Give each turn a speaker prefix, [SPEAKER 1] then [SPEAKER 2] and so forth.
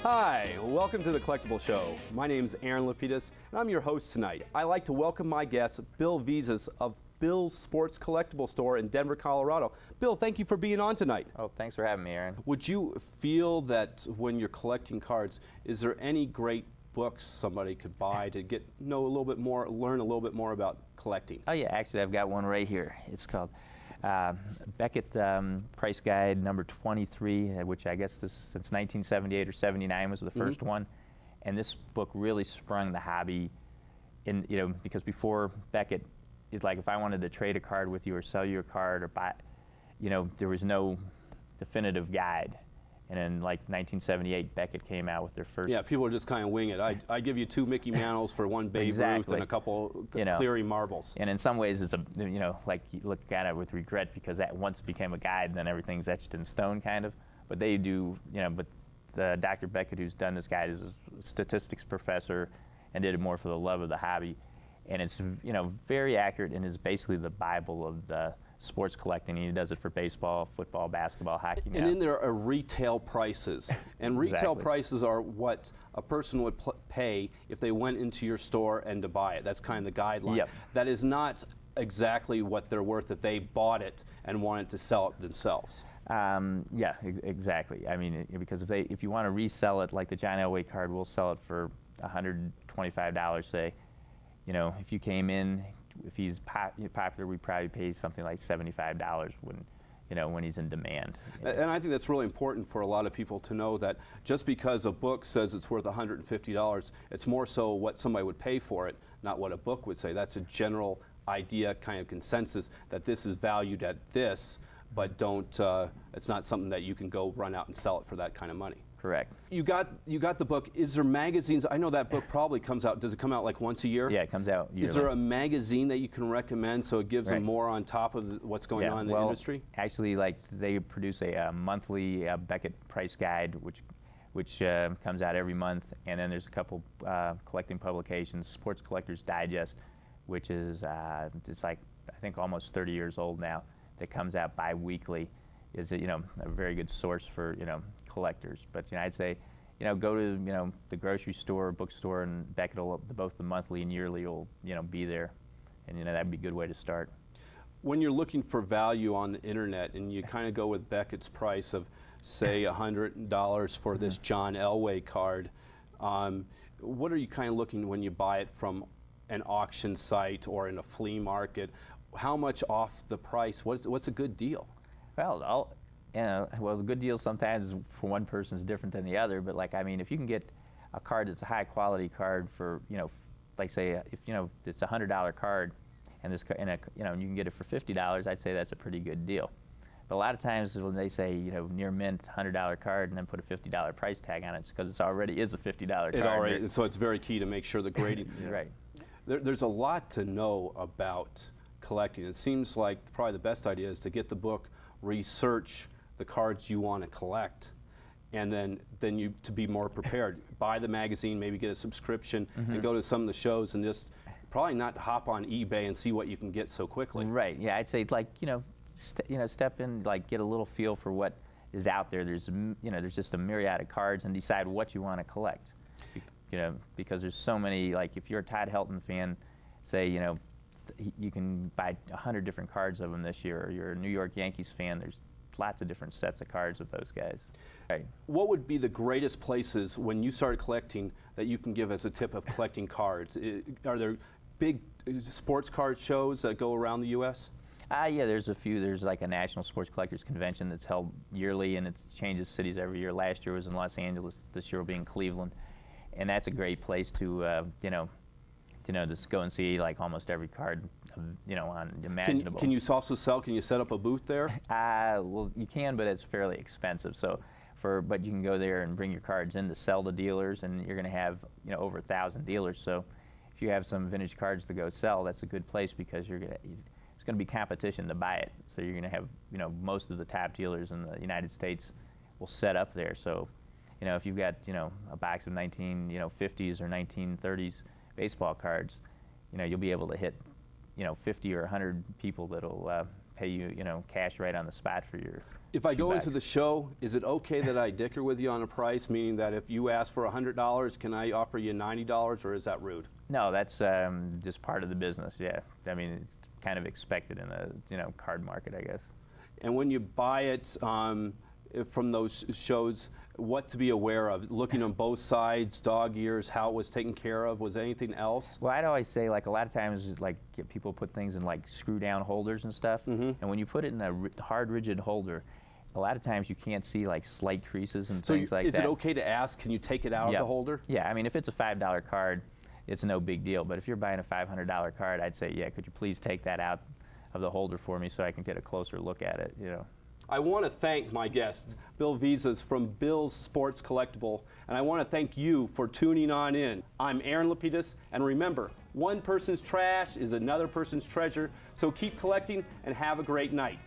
[SPEAKER 1] Hi, welcome to the Collectible Show. My name is Aaron LaPedis, and I'm your host tonight. I'd like to welcome my guest, Bill Vizas of Bill's Sports Collectible Store in Denver, Colorado. Bill, thank you for being on tonight.
[SPEAKER 2] Oh, thanks for having me, Aaron.
[SPEAKER 1] Would you feel that when you're collecting cards, is there any great books somebody could buy to learn a little bit more about collecting?
[SPEAKER 2] Oh yeah, actually I've got one right here. It's called Beckett Price Guide number 23, which I guess since 1978 or 79 was the first one. And this book really sprung the hobby because before Beckett, it's like if I wanted to trade a card with you or sell you a card or buy, there was no definitive guide. And in like 1978, Beckett came out with their first.
[SPEAKER 1] Yeah, people are just kind of wing it. I give you 2 Mickey Mantles for 1 Babe Ruth and a couple Cleary marbles.
[SPEAKER 2] And in some ways, it's like you look at it with regret because that once became a guide, and then everything's etched in stone, kind of. But they do, but Dr. Beckett, who's done this guide, is a statistics professor, and did it more for the love of the hobby, and it's very accurate and is basically the Bible of the sports collecting. He does it for baseball, football, basketball, hockey.
[SPEAKER 1] And then there are retail prices, and retail prices are what a person would pay if they went into your store and to buy it. That's kind of the guideline.
[SPEAKER 2] Yep.
[SPEAKER 1] That is not exactly what they're worth if they bought it and wanted to sell it themselves.
[SPEAKER 2] Yeah, exactly. I mean, because if you want to resell it, like the John Elway card, we'll sell it for $125, say. If you came in, if he's popular, we probably pay something like $75 when he's in demand.
[SPEAKER 1] And I think that's really important for a lot of people to know that just because a book says it's worth $150, it's more so what somebody would pay for it, not what a book would say. That's a general idea, kind of consensus, that this is valued at this, but it's not something that you can go run out and sell it for that kind of money.
[SPEAKER 2] Correct.
[SPEAKER 1] You got the book. Is there magazines? I know that book probably comes out. Does it come out like once a year?
[SPEAKER 2] Yeah, it comes out yearly.
[SPEAKER 1] Is there a magazine that you can recommend so it gives them more on top of what's going on in the industry?
[SPEAKER 2] Actually, like they produce a monthly Beckett Price Guide, which comes out every month, and then there's a couple collecting publications, Sports Collectors Digest, which is it's like I think almost 30 years old now. That comes out bi-weekly. Is a very good source for collectors. But I'd say go to the grocery store, bookstore, and Beckett will, both the monthly and yearly will be there, and that'd be a good way to start.
[SPEAKER 1] When you're looking for value on the internet and you kind of go with Beckett's price of say $100 for this John Elway card, what are you kind of looking when you buy it from an auction site or in a flea market? How much off the price? What's a good deal?
[SPEAKER 2] Well, the good deal sometimes for one person is different than the other. But like, I mean, if you can get a card that's a high quality card for, like say, if it's a $100 card, and this, and you can get it for $50, I'd say that's a pretty good deal. But a lot of times when they say, near mint $100 card and then put a $50 price tag on it, it's because it already is a $50 card.
[SPEAKER 1] So it's very key to make sure the grading.
[SPEAKER 2] Right.
[SPEAKER 1] There's a lot to know about collecting. It seems like probably the best idea is to get the book, research the cards you want to collect, and then you to be more prepared. Buy the magazine, maybe get a subscription, and go to some of the shows, and just probably not hop on eBay and see what you can get so quickly.
[SPEAKER 2] Right. Yeah, I'd say like step in, like get a little feel for what is out there. There's there's just a myriad of cards, and decide what you want to collect. Because there's so many. Like if you're a Todd Helton fan, say you can buy 100 different cards of them this year. Or you're a New York Yankees fan, there's lots of different sets of cards with those guys. Right.
[SPEAKER 1] What would be the greatest places when you started collecting that you can give as a tip of collecting cards? Are there big sports card shows that go around the U.S.?
[SPEAKER 2] Yeah, there's a few. There's like a National Sports Collectors Convention that's held yearly, and it changes cities every year. Last year was in Los Angeles. This year will be in Cleveland. And that's a great place to, just go and see like almost every card, on imaginable.
[SPEAKER 1] Can you also sell? Can you set up a booth there?
[SPEAKER 2] Well, you can, but it's fairly expensive. So, but you can go there and bring your cards in to sell to dealers, and you're going to have over 1,000 dealers. So, if you have some vintage cards to go sell, that's a good place because it's going to be competition to buy it. So you're going to have most of the top dealers in the United States will set up there. So. If you've got, a box of 1950s or 1930s baseball cards, you'll be able to hit 50 or 100 people that'll pay you, cash right on the spot for your.
[SPEAKER 1] If I
[SPEAKER 2] few
[SPEAKER 1] go
[SPEAKER 2] bucks.
[SPEAKER 1] into the show, is it okay that I dicker with you on a price, meaning that if you ask for $100, can I offer you $90, or is that rude?
[SPEAKER 2] No, that's just part of the business. Yeah, I mean, it's kind of expected in the card market, I guess.
[SPEAKER 1] And when you buy it from those shows, what to be aware of? Looking on both sides, dog ears, how it was taken care of. Was anything else?
[SPEAKER 2] Well, I'd always say, like, a lot of times, like, people put things in like screw-down holders and stuff, and when you put it in a hard, rigid holder, a lot of times you can't see like slight creases and things like that.
[SPEAKER 1] Is it okay to ask, can you take it out of the holder?
[SPEAKER 2] Yeah, I mean, if it's a $5 card, it's no big deal. But if you're buying a $500 card, I'd say, yeah, could you please take that out of the holder for me so I can get a closer look at it,
[SPEAKER 1] I want to thank my guest, Bill Vizas from Bill's Sports Collectible, and I want to thank you for tuning on in. I'm Aaron LaPedis, and remember, one person's trash is another person's treasure, so keep collecting and have a great night.